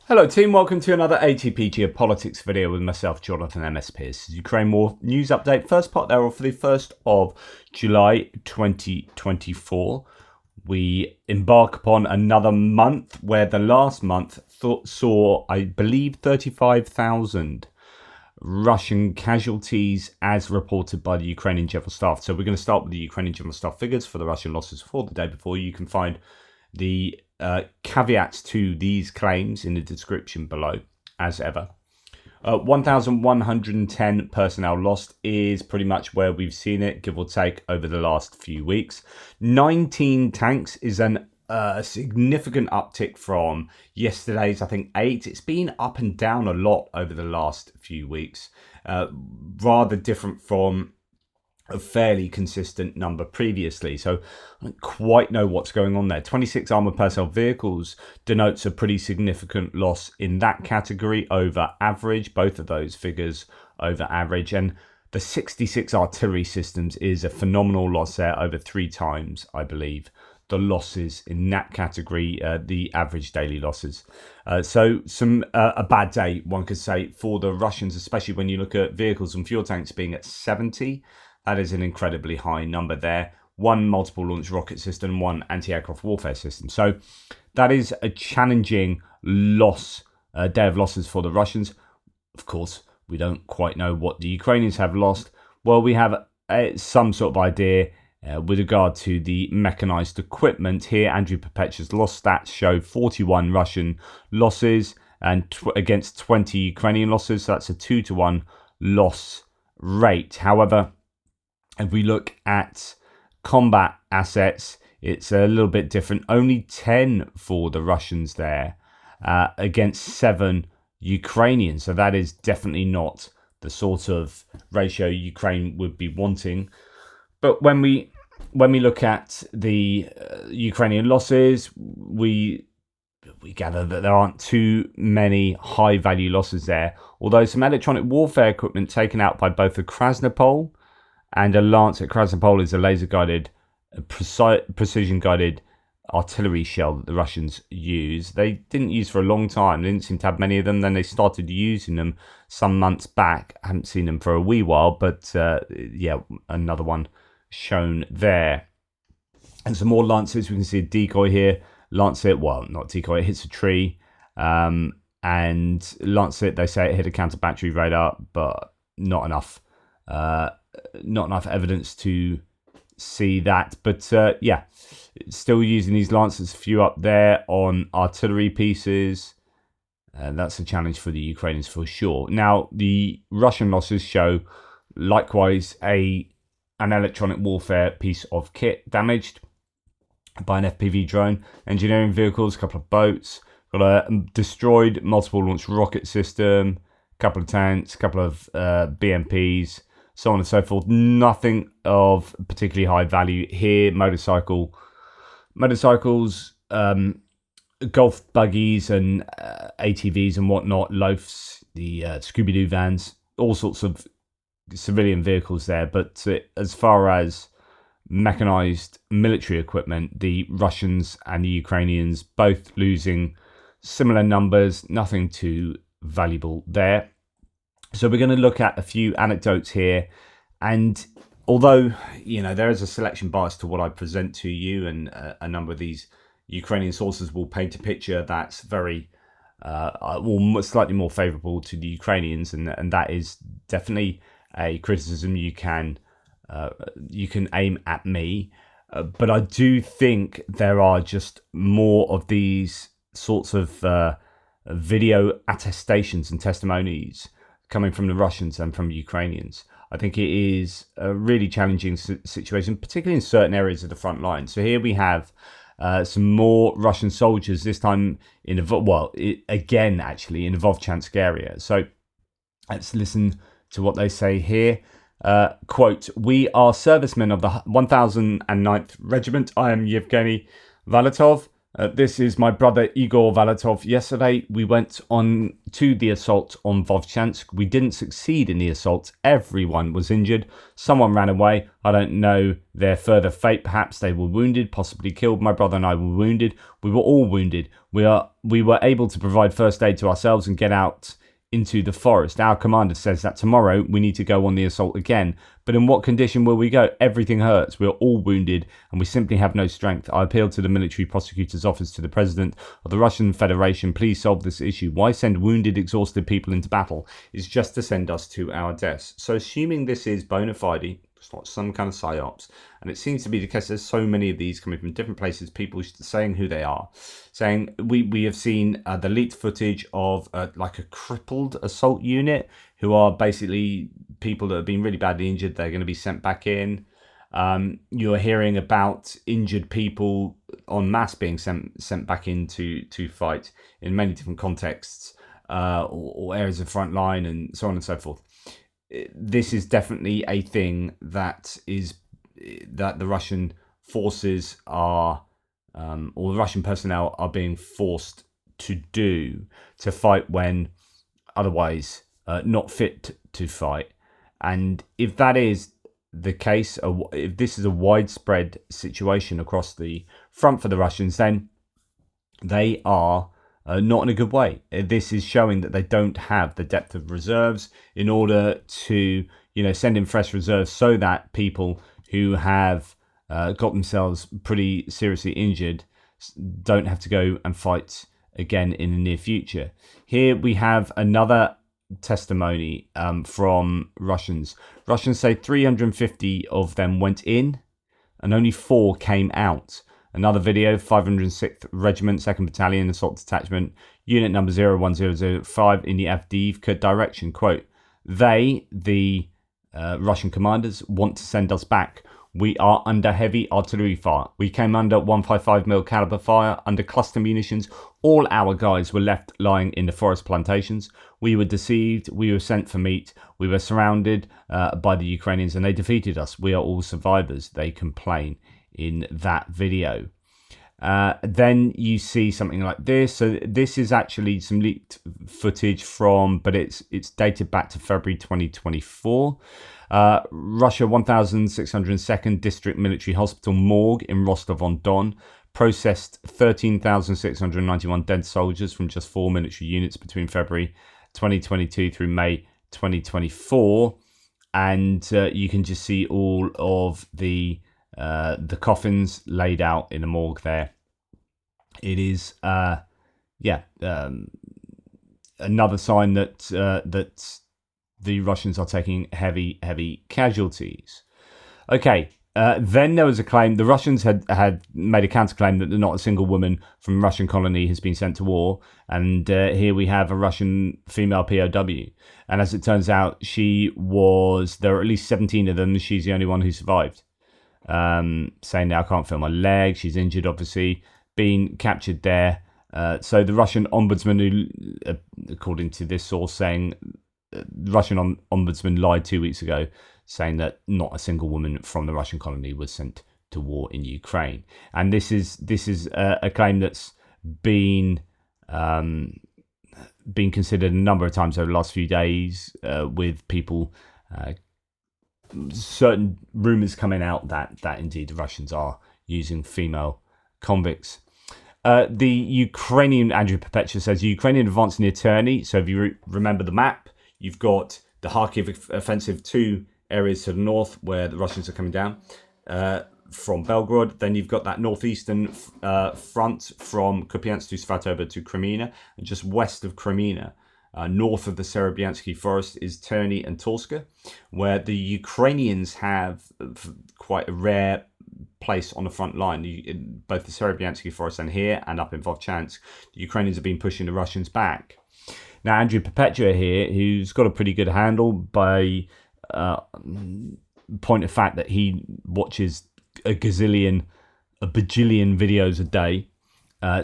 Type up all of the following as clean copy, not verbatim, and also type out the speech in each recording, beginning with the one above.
Hello team, welcome to another ATP Geopolitics video with myself, Jonathan MS Pearce. Ukraine War News Update, first part thereof for the 1st of July 2024. We embark upon another month where the last month saw, I believe, 35,000 Russian casualties as reported by the Ukrainian General Staff. So we're going to start with the Ukrainian General Staff figures for the Russian losses for the day before. You can find the caveats to these claims in the description below, as ever. 1,110 personnel lost is pretty much where we've seen it, give or take, over the last few weeks. 19 tanks is a significant uptick from yesterday's, I think, 8. It's been up and down a lot over the last few weeks. Rather different from a fairly consistent number previously, so I don't quite know what's going on there. 26 armoured personnel vehicles denotes a pretty significant loss in that category over average, both of those figures over average, and the 66 artillery systems is a phenomenal loss there, over 3 times, I believe, the losses in that category, the average daily losses. So a bad day, one could say, for the Russians, especially when you look at vehicles and fuel tanks being at 70. That is an incredibly high number there. 1 multiple launch rocket system, 1 anti-aircraft warfare system. So that is a challenging loss, day of losses for the Russians. Of course, we don't quite know what the Ukrainians have lost. Well, we have some sort of idea with regard to the mechanized equipment. Here, Andrew Perpetua's loss stats show 41 Russian losses and against 20 Ukrainian losses. So that's a 2-to-1 loss rate. However, if we look at combat assets, it's a little bit different. Only 10 for the Russians there against 7 Ukrainians. So that is definitely not the sort of ratio Ukraine would be wanting. But when we look at the Ukrainian losses, we gather that there aren't too many high-value losses there. Although some electronic warfare equipment taken out by both the Krasnopol and a lance at Krasnopol is a laser-guided, precision-guided artillery shell that the Russians use. They didn't use for a long time. They didn't seem to have many of them. Then they started using them some months back. I haven't seen them for a wee while, but yeah, another one shown there. And some more lances. We can see a decoy here. Lancet, well, not decoy, it hits a tree. And Lancet, they say it hit a counter-battery radar, but not enough. Not enough evidence to see that, but yeah, still using these Lancers, a few up there on artillery pieces. That's a challenge for the Ukrainians for sure. Now, the Russian losses show likewise an electronic warfare piece of kit damaged by an FPV drone, engineering vehicles, a couple of boats, got a destroyed multiple launch rocket system, a couple of tanks, a couple of BMPs, so on and so forth. Nothing of particularly high value here. Motorcycles, golf buggies and ATVs and whatnot, loafs, the Scooby-Doo vans, all sorts of civilian vehicles there. But as far as mechanized military equipment, the Russians and the Ukrainians both losing similar numbers, nothing too valuable there. So we're going to look at a few anecdotes here, and although, you know, there is a selection bias to what I present to you, and a number of these Ukrainian sources will paint a picture that's very, slightly more favourable to the Ukrainians, and that is definitely a criticism you can aim at me. But I do think there are just more of these sorts of video attestations and testimonies coming from the Russians and from Ukrainians. I think it is a really challenging situation, particularly in certain areas of the front line. So here we have some more Russian soldiers, this time in again actually in the Vovchansk area. So let's listen to what they say here. Quote, "We are servicemen of the 1009th Regiment. I am Yevgeny Valetov, This is my brother Igor Valatov. Yesterday, we went on to the assault on Vovchansk. We didn't succeed in the assault. Everyone was injured. Someone ran away. I don't know their further fate. Perhaps they were wounded, possibly killed. My brother and I were wounded. We were all wounded. We were able to provide first aid to ourselves and get out into the forest. Our commander says that tomorrow we need to go on the assault again. But in what condition will we go? Everything hurts. We're all wounded and we simply have no strength. I appeal to the military prosecutor's office, to the president of the Russian Federation. Please solve this issue. Why send wounded, exhausted people into battle? It's just to send us to our deaths. So assuming this is bona fide, it's not some kind of psyops, and it seems to be the case. There's so many of these coming from different places, people saying who they are, saying we have seen the leaked footage of like a crippled assault unit who are basically people that have been really badly injured. They're going to be sent back in. You're hearing about injured people en masse being sent back in to fight in many different contexts or areas of front line and so on and so forth. This is definitely a thing that the Russian forces are, or the Russian personnel are being forced to do to fight when otherwise not fit to fight. And if that is the case, if this is a widespread situation across the front for the Russians, then they are not in a good way. This is showing that they don't have the depth of reserves in order to, send in fresh reserves so that people who have got themselves pretty seriously injured don't have to go and fight again in the near future. Here we have another testimony from Russians. Russians say 350 of them went in and only 4 came out. Another video, 506th Regiment, 2nd Battalion, Assault Detachment, Unit number 01005 in the Avdiivka direction. Quote, they, the Russian commanders, want to send us back. We are under heavy artillery fire. We came under 155mm caliber fire, under cluster munitions. All our guys were left lying in the forest plantations. We were deceived. We were sent for meat. We were surrounded by the Ukrainians and they defeated us. We are all survivors, they complain in that video. Then you see something like this. So this is actually some leaked footage but it's dated back to February 2024. Russia 1602nd District Military Hospital morgue in Rostov-on-Don processed 13,691 dead soldiers from just 4 military units between February 2022 through May 2024. And you can just see all of the coffins laid out in a morgue there. It is, another sign that the Russians are taking heavy casualties. Okay, then there was a claim. The Russians had made a counterclaim that not a single woman from a Russian colony has been sent to war. And here we have a Russian female POW. And as it turns out, there are at least 17 of them. She's the only one who survived. Saying now I can't feel my leg. She's injured, obviously, being captured there. So the Russian ombudsman, who, according to this source, saying the Russian ombudsman lied 2 weeks ago, saying that not a single woman from the Russian colony was sent to war in Ukraine. And this is a claim that's been considered a number of times over the last few days, with people. Certain rumours coming out that indeed the Russians are using female convicts. The Ukrainian, Andrew Perpetua says, the Ukrainian advance near Terny. So if you remember the map, you've got the Kharkiv offensive, 2 areas to the north where the Russians are coming down from Belgorod. Then you've got that northeastern front from Kupiansk to Svatovo to Crimea, and just west of Crimea. North of the Serebyansky forest is Terny and Torska, where the Ukrainians have quite a rare place on the front line. Both the Serebyansky forest and here and up in Vovchansk, the Ukrainians have been pushing the Russians back. Now, Andrew Perpetua here, who's got a pretty good handle by point of fact that he watches a bajillion videos a day,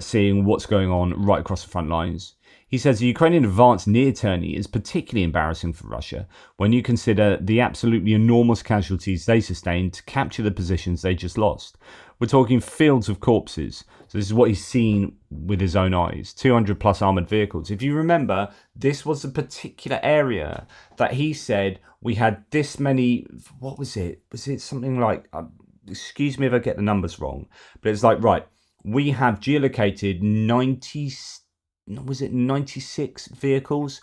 seeing what's going on right across the front lines. He says the Ukrainian advance near Terny is particularly embarrassing for Russia when you consider the absolutely enormous casualties they sustained to capture the positions they just lost. We're talking fields of corpses. So this is what he's seen with his own eyes. 200 plus armored vehicles. If you remember, this was a particular area that he said we had this many. What was it? Was it something like? Excuse me if I get the numbers wrong, but it's like, right, we have geolocated 90. Was it 96 vehicles?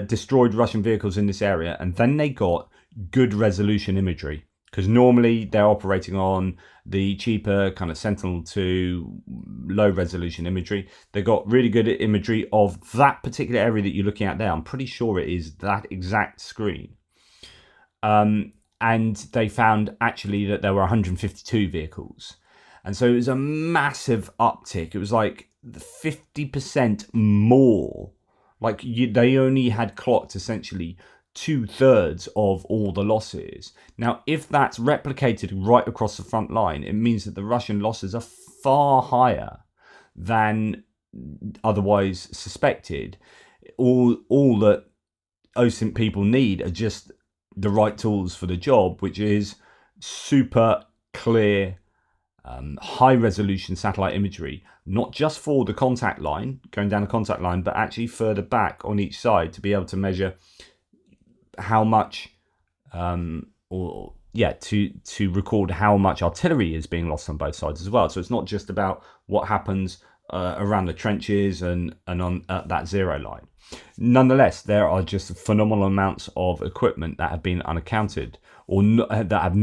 Destroyed Russian vehicles in this area, and then they got good resolution imagery, because normally they're operating on the cheaper kind of Sentinel-2 low resolution imagery. They got really good imagery of that particular area that you're looking at there. I'm pretty sure it is that exact screen. And they found actually that there were 152 vehicles. And so it was a massive uptick. It was like 50% more. Like they only had clocked essentially 2/3 of all the losses. Now, if that's replicated right across the front line, it means that the Russian losses are far higher than otherwise suspected. All that OSINT people need are just the right tools for the job, which is super clear, high resolution satellite imagery, not just for the contact line, going down the contact line, but actually further back on each side to be able to measure how much, to record how much artillery is being lost on both sides as well. So it's not just about what happens around the trenches and on that zero line. Nonetheless, there are just phenomenal amounts of equipment that have been unaccounted, or that have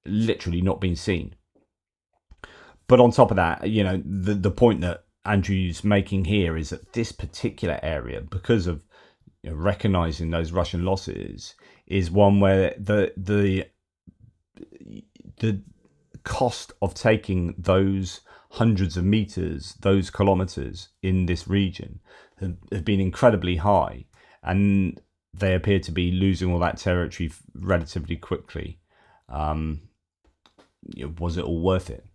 literally not been seen. But on top of that, the point that Andrew's making here is that this particular area, because of recognizing those Russian losses, is one where the cost of taking those hundreds of meters, those kilometers in this region have been incredibly high, and they appear to be losing all that territory relatively quickly. Was it all worth it?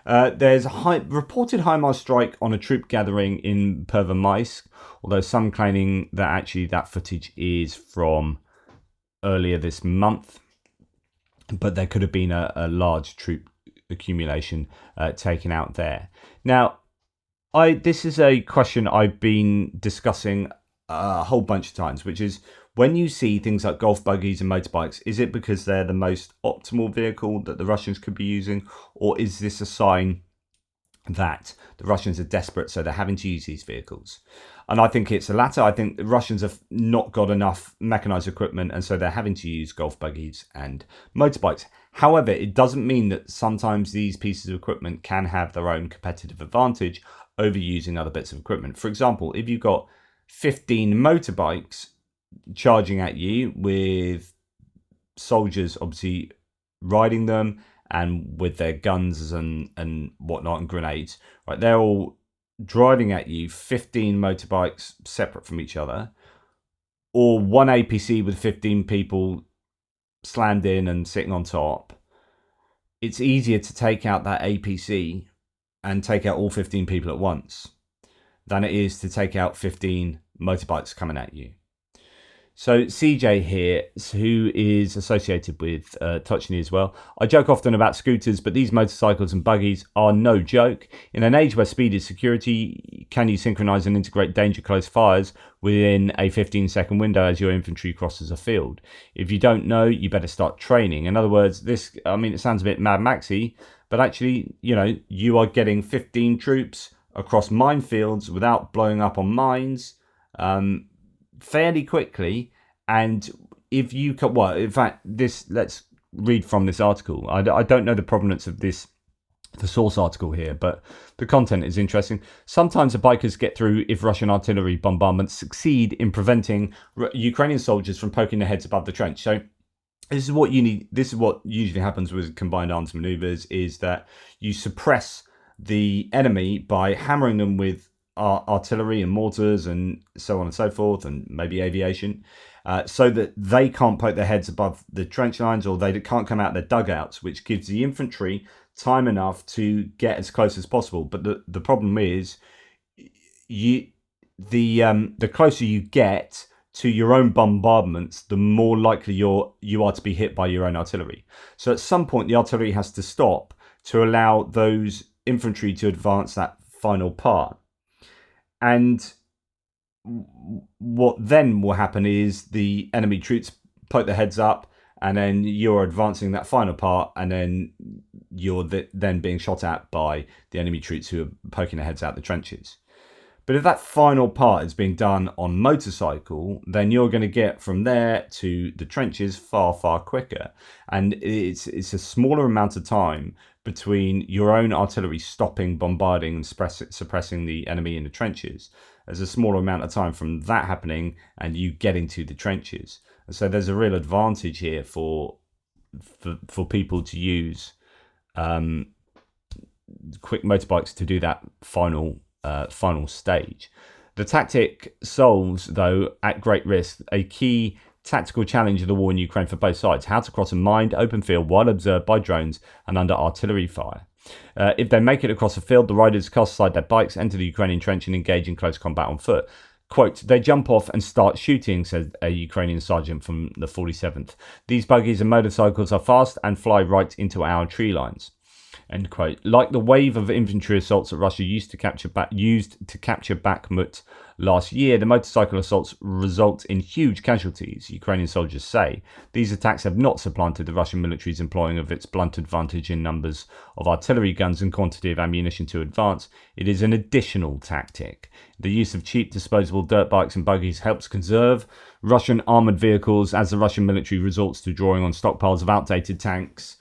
There's a reported HIMARS strike on a troop gathering in Pervomaisk, although some claiming that actually that footage is from earlier this month. But there could have been a large troop accumulation taken out there. Now, this is a question I've been discussing a whole bunch of times, which is, when you see things like golf buggies and motorbikes, is it because they're the most optimal vehicle that the Russians could be using, or is this a sign that the Russians are desperate, so they're having to use these vehicles? And I think it's the latter. I think the Russians have not got enough mechanized equipment, and so they're having to use golf buggies and motorbikes. However, it doesn't mean that sometimes these pieces of equipment can have their own competitive advantage over using other bits of equipment. For example, if you've got 15 motorbikes charging at you with soldiers obviously riding them and with their guns and whatnot and grenades, right? They're all driving at you, 15 motorbikes separate from each other, or one APC with 15 people slammed in and sitting on top. It's easier to take out that APC and take out all 15 people at once than it is to take out 15 motorbikes coming at you. So CJ here, who is associated with Touchny as well. I joke often about scooters, but these motorcycles and buggies are no joke. In an age where speed is security, can you synchronize and integrate danger close fires within a 15-second window as your infantry crosses a field? If you don't know, you better start training. In other words, it sounds a bit Mad Maxy, but actually, you are getting 15 troops across minefields without blowing up on mines, fairly quickly. And if you let's read from this article. I don't know the provenance of the source article here, but the content is interesting. Sometimes the bikers get through if Russian artillery bombardments succeed in preventing Ukrainian soldiers from poking their heads above the trench. So this is what you need. This is what usually happens with combined arms maneuvers, is that you suppress the enemy by hammering them with artillery and mortars and so on and so forth, and maybe aviation, so that they can't poke their heads above the trench lines, or they can't come out their dugouts, which gives the infantry time enough to get as close as possible. But the problem is, the closer you get to your own bombardments, the more likely you are to be hit by your own artillery. So at some point, the artillery has to stop to allow those infantry to advance that final part. And what then will happen is the enemy troops poke their heads up, and then you're advancing that final part, and then you're then being shot at by the enemy troops who are poking their heads out the trenches. But if that final part is being done on motorcycle, then you're going to get from there to the trenches far, far quicker. And it's a smaller amount of time between your own artillery stopping, bombarding, and suppressing the enemy in the trenches. There's a smaller amount of time from that happening and you getting to the trenches. And so there's a real advantage here for people to use quick motorbikes to do that final stage. The tactic solves, though, at great risk, a key tactical challenge of the war in Ukraine for both sides: how to cross a mined open field while observed by drones and under artillery fire. If they make it across the field, the riders cast aside their bikes, enter the Ukrainian trench and engage in close combat on foot. Quote, they jump off and start shooting, said a Ukrainian sergeant from the 47th. These buggies and motorcycles are fast and fly right into our tree lines. End quote. Like the wave of infantry assaults that Russia used to capture Bakhmut last year, the motorcycle assaults result in huge casualties, Ukrainian soldiers say. These attacks have not supplanted the Russian military's employing of its blunt advantage in numbers of artillery guns and quantity of ammunition to advance. It is an additional tactic. The use of cheap disposable dirt bikes and buggies helps conserve Russian armoured vehicles as the Russian military resorts to drawing on stockpiles of outdated tanks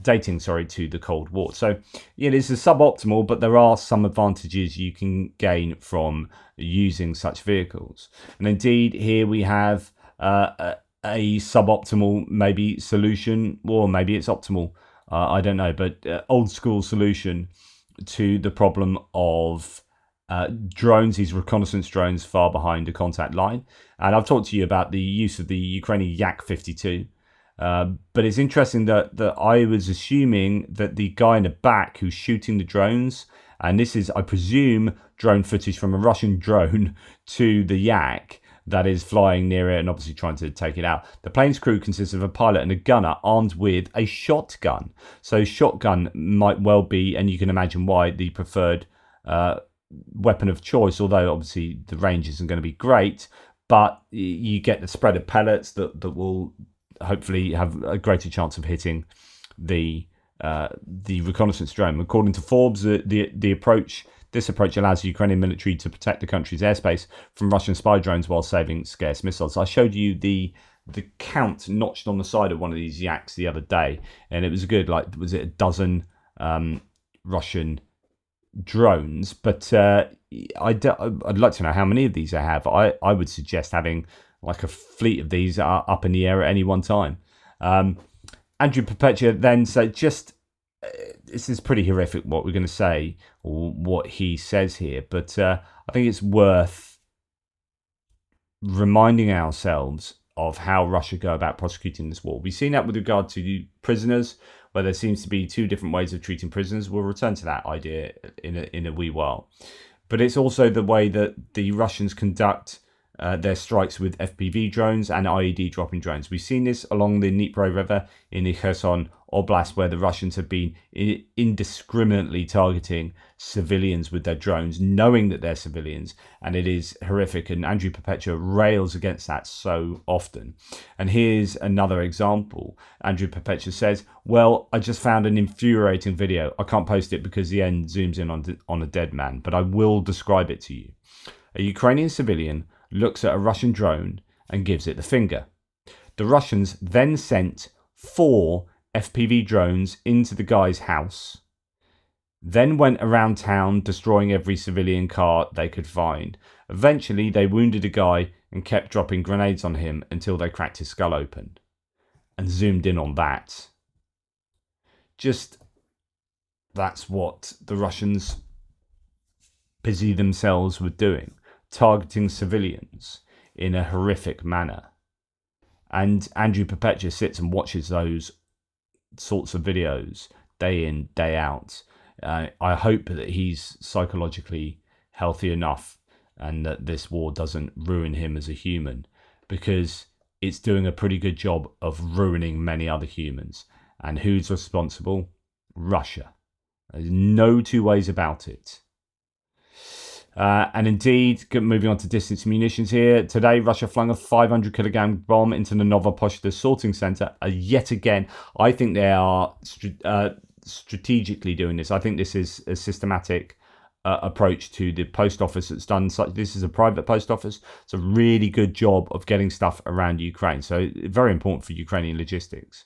dating to the Cold War. So it is suboptimal, but there are some advantages you can gain from using such vehicles. And indeed, here we have a suboptimal maybe solution, or maybe it's optimal, I don't know, but old school solution to the problem of drones, these reconnaissance drones far behind a contact line. And I've talked to you about the use of the Ukrainian Yak-52. But it's interesting that I was assuming that the guy in the back who's shooting the drones, and this is, I presume, drone footage from a Russian drone to the Yak that is flying near it and obviously trying to take it out. The plane's crew consists of a pilot and a gunner armed with a shotgun. So shotgun might well be, and you can imagine why, the preferred weapon of choice, although obviously the range isn't going to be great, but you get the spread of pellets that will hopefully have a greater chance of hitting the reconnaissance drone. According to Forbes, this approach allows the Ukrainian military to protect the country's airspace from Russian spy drones while saving scarce missiles. I showed you the count notched on the side of one of these Yaks the other day, and it was good. Like, was it a dozen Russian drones? But I'd like to know how many of these I have. I would suggest having like a fleet of these are up in the air at any one time. Andrew Perpetua then said, this is pretty horrific what we're going to say, or what he says here, but I think it's worth reminding ourselves of how Russia go about prosecuting this war. We've seen that with regard to prisoners, where there seems to be two different ways of treating prisoners. We'll return to that idea in a wee while. But it's also the way that the Russians conduct their strikes with FPV drones and IED dropping drones. We've seen this along the Dnipro River in the Kherson Oblast, where the Russians have been indiscriminately targeting civilians with their drones, knowing that they're civilians, and it is horrific. And Andrew Perpetua rails against that so often. And here's another example. Andrew Perpetua says, well, I just found an infuriating video. I can't post it because the end zooms in on a dead man, but I will describe it to you. A Ukrainian civilian looks at a Russian drone and gives it the finger. The Russians then sent 4 FPV drones into the guy's house, then went around town destroying every civilian car they could find. Eventually, they wounded a guy and kept dropping grenades on him until they cracked his skull open, and zoomed in on that. That's what the Russians busy themselves with doing. Targeting civilians in a horrific manner. And Andrew Perpetua sits and watches those sorts of videos day in, day out. I hope that he's psychologically healthy enough and that this war doesn't ruin him as a human, because it's doing a pretty good job of ruining many other humans. And who's responsible? Russia. There's no two ways about it. And indeed, moving on to distance munitions here. Today, Russia flung a 500 kilogram bomb into the Novopochta sorting center. Yet again, I think they are strategically doing this. I think this is a systematic approach to the post office that's done. This is a private post office. It's a really good job of getting stuff around Ukraine. So very important for Ukrainian logistics.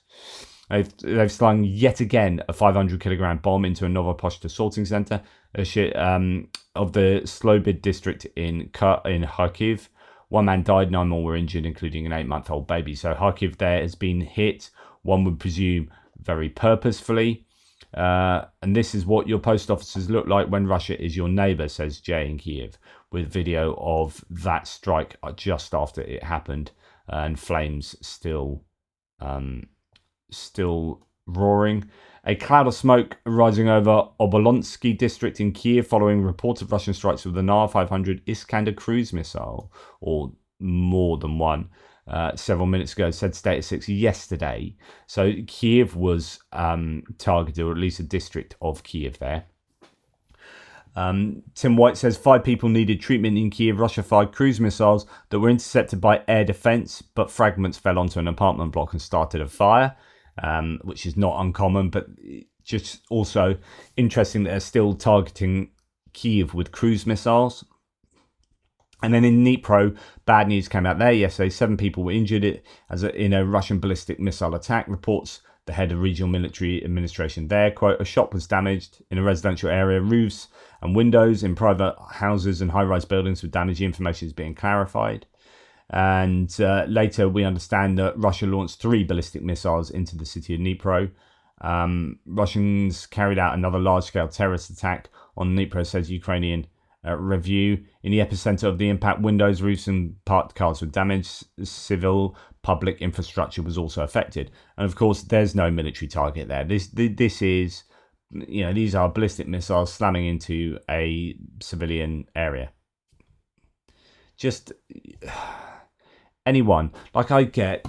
They've slung yet again a 500 kilogram bomb into a Novopochta sorting center of the Slobid district in Kharkiv. One man died, 9 more were injured, including an 8-month-old baby. So Kharkiv there has been hit, one would presume very purposefully. And this is what your post offices look like when Russia is your neighbor, says Jay in Kiev, with video of that strike just after it happened, and flames still roaring. A cloud of smoke rising over Obolonsky district in Kiev following reports of Russian strikes with the Na-500 Iskander cruise missile, or more than one, several minutes ago, said Status 6 yesterday. So Kiev was targeted, or at least a district of Kiev there. Tim White says 5 people needed treatment in Kiev. Russia fired cruise missiles that were intercepted by air defense, but fragments fell onto an apartment block and started a fire. Which is not uncommon, but just also interesting that they're still targeting Kiev with cruise missiles. And then in Dnipro, bad news came out there yesterday. 7 people were injured in a Russian ballistic missile attack. Reports the head of regional military administration there, quote, a shop was damaged in a residential area. Roofs and windows in private houses and high-rise buildings were damaged. The information is being clarified. And later we understand that Russia launched 3 ballistic missiles into the city of Dnipro. Russians carried out another large-scale terrorist attack on Dnipro, says Ukrainian review. In the epicenter of the impact, windows, roofs and parked cars were damaged. Civil public infrastructure was also affected. And of course, there's no military target there. This is, these are ballistic missiles slamming into a civilian area. Just anyone, like I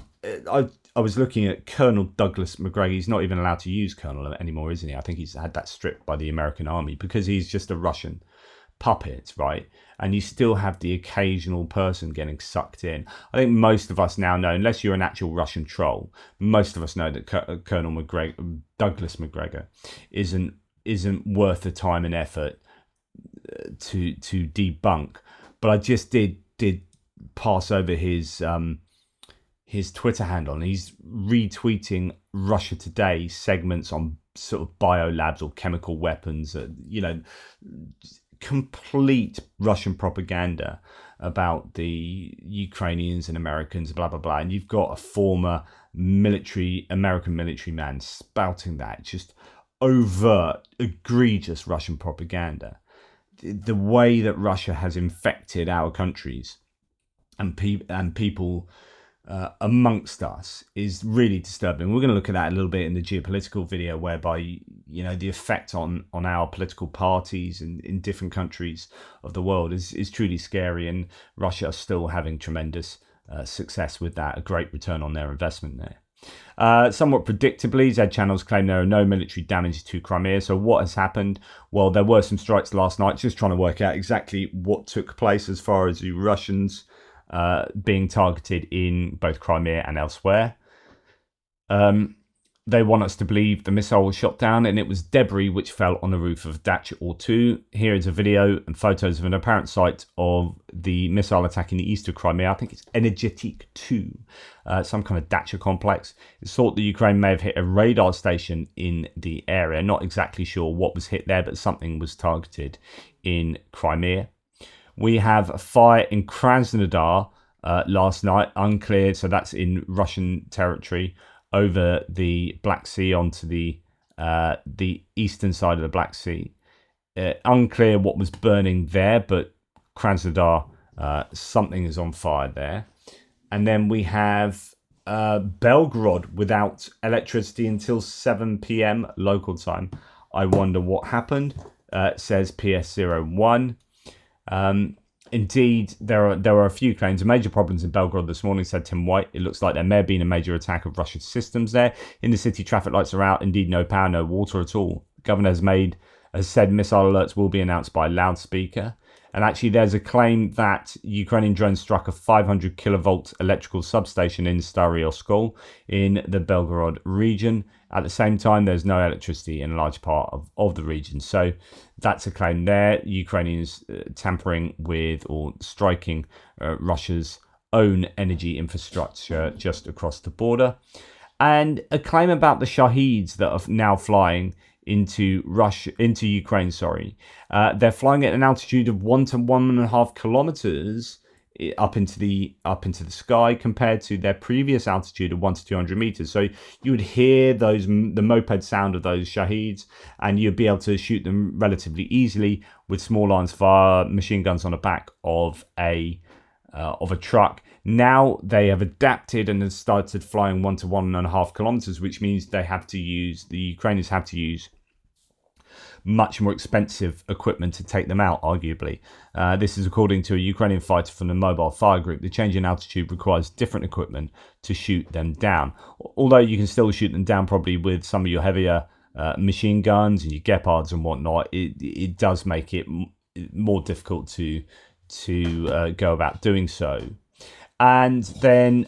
was looking at Colonel Douglas McGregor. He's not even allowed to use Colonel anymore, isn't he? I think he's had that stripped by the American army because he's just a Russian puppet, right? And you still have the occasional person getting sucked in. I think most of us now know, unless you're an actual Russian troll, most of us know that Colonel Douglas McGregor isn't worth the time and effort to debunk. But I just did pass over his Twitter handle, and he's retweeting Russia Today segments on sort of biolabs or chemical weapons, complete Russian propaganda about the Ukrainians and Americans, blah, blah, blah. And you've got a former American military man spouting that, just overt, egregious Russian propaganda. The way that Russia has infected our countries and people amongst us is really disturbing. We're going to look at that a little bit in the geopolitical video, whereby the effect on our political parties in different countries of the world is truly scary, and Russia are still having tremendous success with that, a great return on their investment there. Somewhat predictably, Z channels claim there are no military damage to Crimea. So what has happened? Well, there were some strikes last night, just trying to work out exactly what took place as far as the Russians being targeted in both Crimea and elsewhere. They want us to believe the missile was shot down and it was debris which fell on the roof of a dacha or two. Here is a video and photos of an apparent site of the missile attack in the east of Crimea. I think it's Energetic 2, some kind of dacha complex. It's thought that Ukraine may have hit a radar station in the area. Not exactly sure what was hit there, but something was targeted in Crimea. We have a fire in Krasnodar last night, uncleared, so that's in Russian territory, over the Black Sea onto the eastern side of the Black Sea. Unclear what was burning there, but Krasnodar, something is on fire there. And then we have Belgorod without electricity until 7 p.m. local time. I wonder what happened, says PS01. Indeed, there are a few claims. Major problems in Belgrade this morning, said Tim White. It looks like there may have been a major attack of Russia's systems there. In the city, traffic lights are out. Indeed, no power, no water at all. The governor has said missile alerts will be announced by loudspeaker. And actually, there's a claim that Ukrainian drones struck a 500 kilovolt electrical substation in Stary Oskol in the Belgorod region. At the same time, there's no electricity in a large part of the region. So that's a claim there. Ukrainians tampering with or striking Russia's own energy infrastructure just across the border. And a claim about the Shaheeds that are now flying into Ukraine. They're flying at an altitude of 1 to 1.5 kilometers up into the sky compared to their previous altitude of 1 to 200 meters. So you would hear the moped sound of those Shaheeds, and you'd be able to shoot them relatively easily with small arms fire machine guns on the back of a truck. Now they have adapted and have started flying 1 to 1.5 kilometers, which means the Ukrainians have to use much more expensive equipment to take them out, arguably. This is according to a Ukrainian fighter from the Mobile Fire Group. The change in altitude requires different equipment to shoot them down. Although you can still shoot them down probably with some of your heavier machine guns and your Gepards and whatnot, it does make it more difficult to go about doing so. And then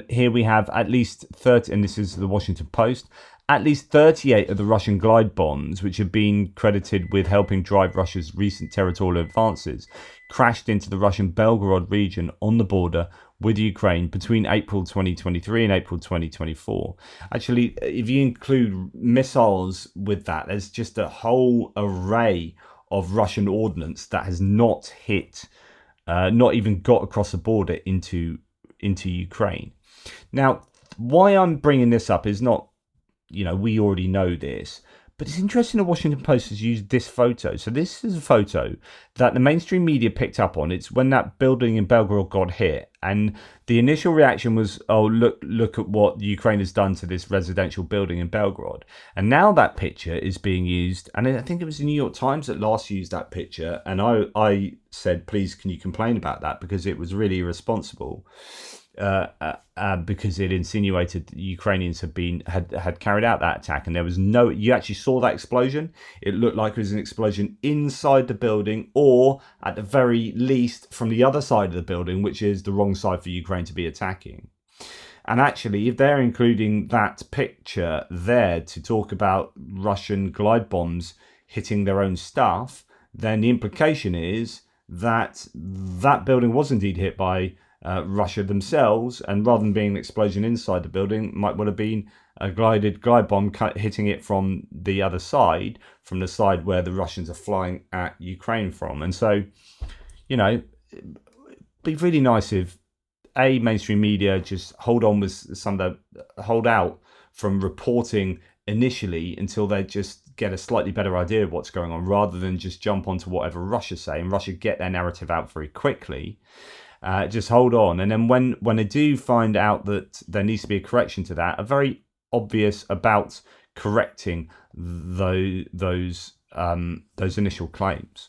here we have at least 30, and this is the Washington Post, at least 38 of the Russian glide bombs, which have been credited with helping drive Russia's recent territorial advances, crashed into the Russian Belgorod region on the border with Ukraine between April 2023 and April 2024. Actually, if you include missiles with that, there's just a whole array of Russian ordnance that has not hit, not even got across the border into Ukraine. Now, why I'm bringing this up is not, we already know this, but it's interesting the Washington Post has used this photo. So this is a photo that the mainstream media picked up on. It's when that building in Belgorod got hit, and the initial reaction was, oh, look at what Ukraine has done to this residential building in Belgorod. And now that picture is being used, and I think it was the New York Times that last used that picture, and I said, please, can you complain about that, because it was really irresponsible. Because it insinuated that Ukrainians had carried out that attack, and there was no. You actually saw that explosion. It looked like it was an explosion inside the building, or at the very least from the other side of the building, which is the wrong side for Ukraine to be attacking. And actually, if they're including that picture there to talk about Russian glide bombs hitting their own stuff, then the implication is that that building was indeed hit by Russia themselves, and rather than being an explosion inside the building, might well have been a glide bomb hitting it from the other side, from the side where the Russians are flying at Ukraine from. And so, it'd be really nice if mainstream media just hold out from reporting initially until they just get a slightly better idea of what's going on, rather than just jump onto whatever Russia say, and Russia get their narrative out very quickly. Just hold on, and then when they do find out that there needs to be a correction to that, are very obvious about correcting those initial claims.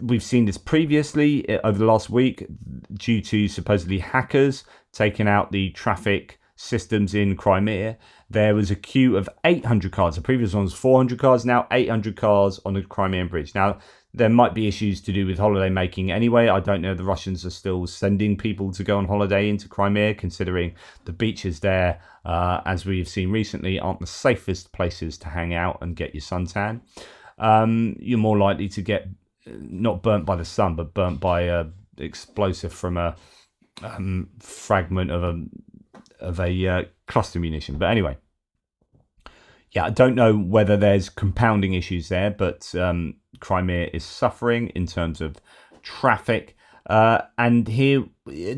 We've seen this previously over the last week due to supposedly hackers taking out the traffic systems in Crimea. There was a queue of 800 cars. The previous one was 400 cars, now 800 cars on the Crimean bridge. Now, there might be issues to do with holiday making anyway. I don't know if the Russians are still sending people to go on holiday into Crimea, considering the beaches there, as we've seen recently, aren't the safest places to hang out and get your suntan. You're more likely to get not burnt by the sun, but burnt by a explosive from a fragment of a cluster munition. But anyway, yeah, I don't know whether there's compounding issues there, but Crimea is suffering in terms of traffic. And here,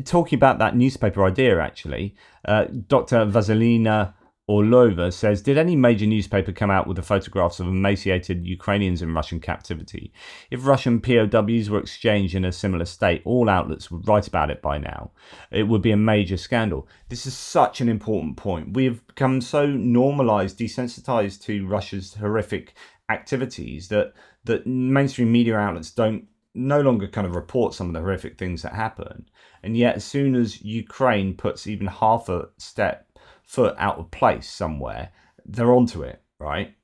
talking about that newspaper idea, actually, Dr. Vasilina Orlova says, did any major newspaper come out with the photographs of emaciated Ukrainians in Russian captivity? If Russian POWs were exchanged in a similar state, all outlets would write about it by now. It would be a major scandal. This is such an important point. We have become so normalized, desensitized to Russia's horrific activities that mainstream media outlets don't no longer kind of report some of the horrific things that happen. And yet, as soon as Ukraine puts even half a foot out of place somewhere, they're onto it, right?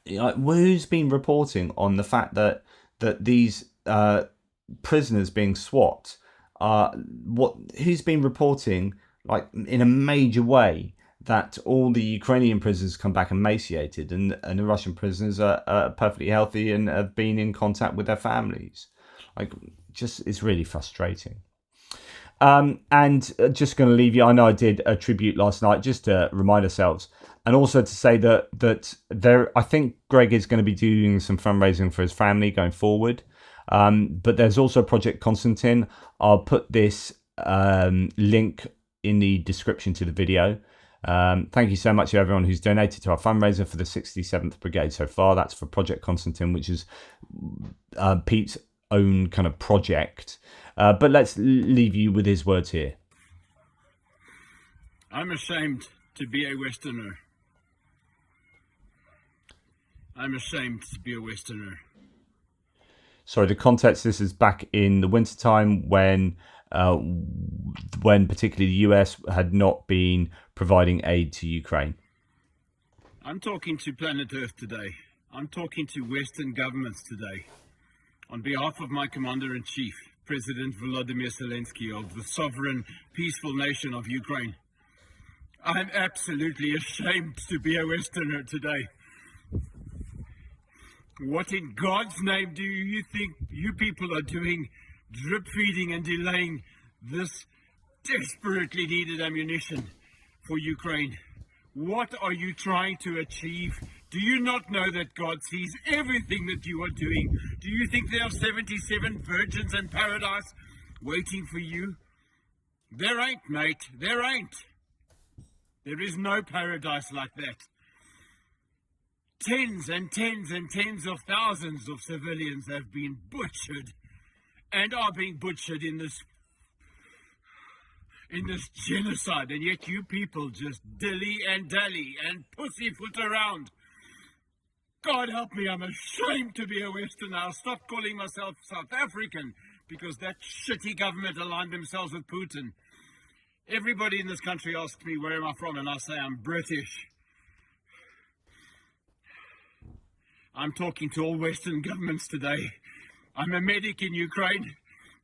Who's been reporting on the fact that these prisoners being swapped? Who's been reporting, like, in a major way, that all the Ukrainian prisoners come back emaciated, and the Russian prisoners are perfectly healthy and have been in contact with their families? Like, just, it's really frustrating. And just going to leave you. I know I did a tribute last night, just to remind ourselves, and also to say that there, I think Greg is going to be doing some fundraising for his family going forward. But there's also Project Constantine. I'll put this link in the description to the video. Thank you so much to everyone who's donated to our fundraiser for the 67th Brigade so far. That's for Project Constantine, which is Pete's own kind of project. But let's leave you with his words here. I'm ashamed to be a Westerner. I'm ashamed to be a Westerner. Sorry, the context, this is back in the wintertime when particularly the US had not been providing aid to Ukraine. I'm talking to planet Earth today. I'm talking to Western governments today. On behalf of my Commander-in-Chief, President Volodymyr Zelensky of the sovereign, peaceful nation of Ukraine, I'm absolutely ashamed to be a Westerner today. What in God's name do you think you people are doing, drip feeding and delaying this desperately needed ammunition for Ukraine? What are you trying to achieve? Do you not know that God sees everything that you are doing? Do you think there are 77 virgins in paradise waiting for you? There ain't, mate. There ain't. There is no paradise like that. Tens and tens and tens of thousands of civilians have been butchered and are being butchered in this genocide, and yet you people just dilly and dally and pussyfoot around. God help me, I'm ashamed to be a Westerner. I'll stop calling myself South African because that shitty government aligned themselves with Putin. Everybody in this country asks me where am I from, and I say I'm British. I'm talking to all Western governments today. I'm a medic in Ukraine,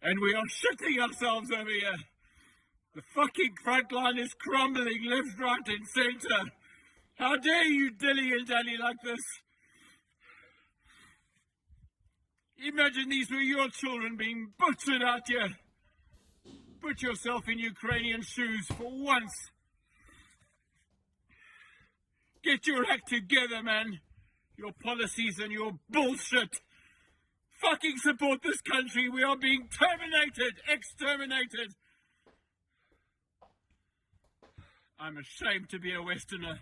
and we are shitting ourselves over here. The fucking front line is crumbling left, right, and centre. How dare you dilly and dally like this? Imagine these were your children being butchered out here. Put yourself in Ukrainian shoes for once. Get your act together, man. Your policies and your bullshit. Fucking support this country. We are being terminated, exterminated. I'm ashamed to be a Westerner.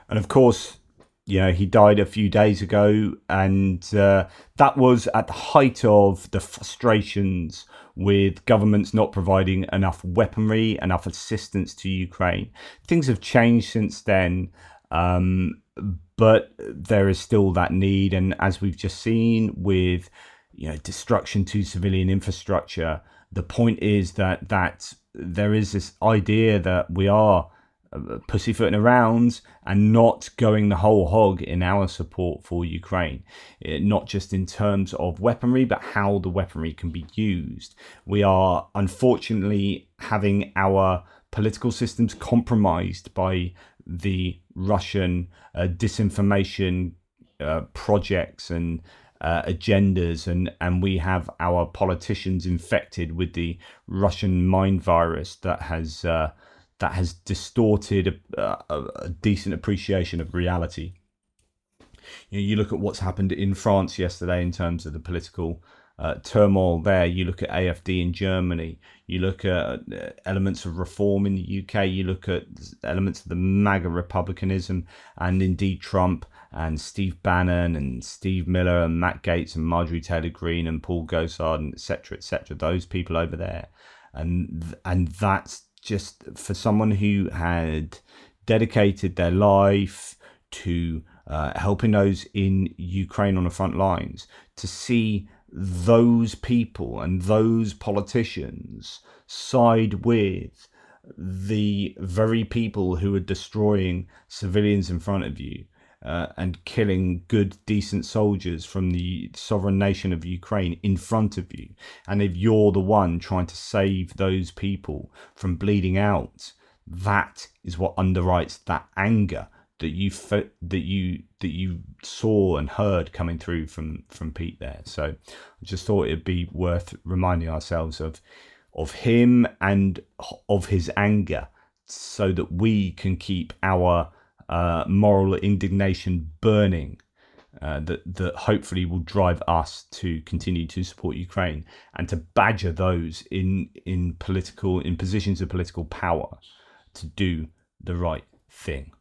And of course, he died a few days ago, and that was at the height of the frustrations with governments not providing enough weaponry, enough assistance to Ukraine. Things have changed since then, but there is still that need. And as we've just seen with destruction to civilian infrastructure, the point is that there is this idea that we are pussyfooting around and not going the whole hog in our support for Ukraine, not just in terms of weaponry, but how the weaponry can be used. We are unfortunately having our political systems compromised by the Russian disinformation projects and agendas, and we have our politicians infected with the Russian mind virus that has distorted a decent appreciation of reality. You look at what's happened in France yesterday in terms of the political turmoil there. You look at AfD in Germany. You look at elements of reform in the UK. You look at elements of the MAGA republicanism, and indeed Trump and Steve Bannon and Steve Miller and Matt Gaetz and Marjorie Taylor Greene and Paul Gosar and etc. Those people over there, and that's just for someone who had dedicated their life to helping those in Ukraine on the front lines, to see those people and those politicians side with the very people who are destroying civilians in front of you, and killing good, decent soldiers from the sovereign nation of Ukraine in front of you. And if you're the one trying to save those people from bleeding out, that is what underwrites that anger that you saw and heard coming through from Pete there. So I just thought it'd be worth reminding ourselves of him and of his anger, so that we can keep our moral indignation burning, that hopefully will drive us to continue to support Ukraine and to badger those in positions of political power to do the right thing.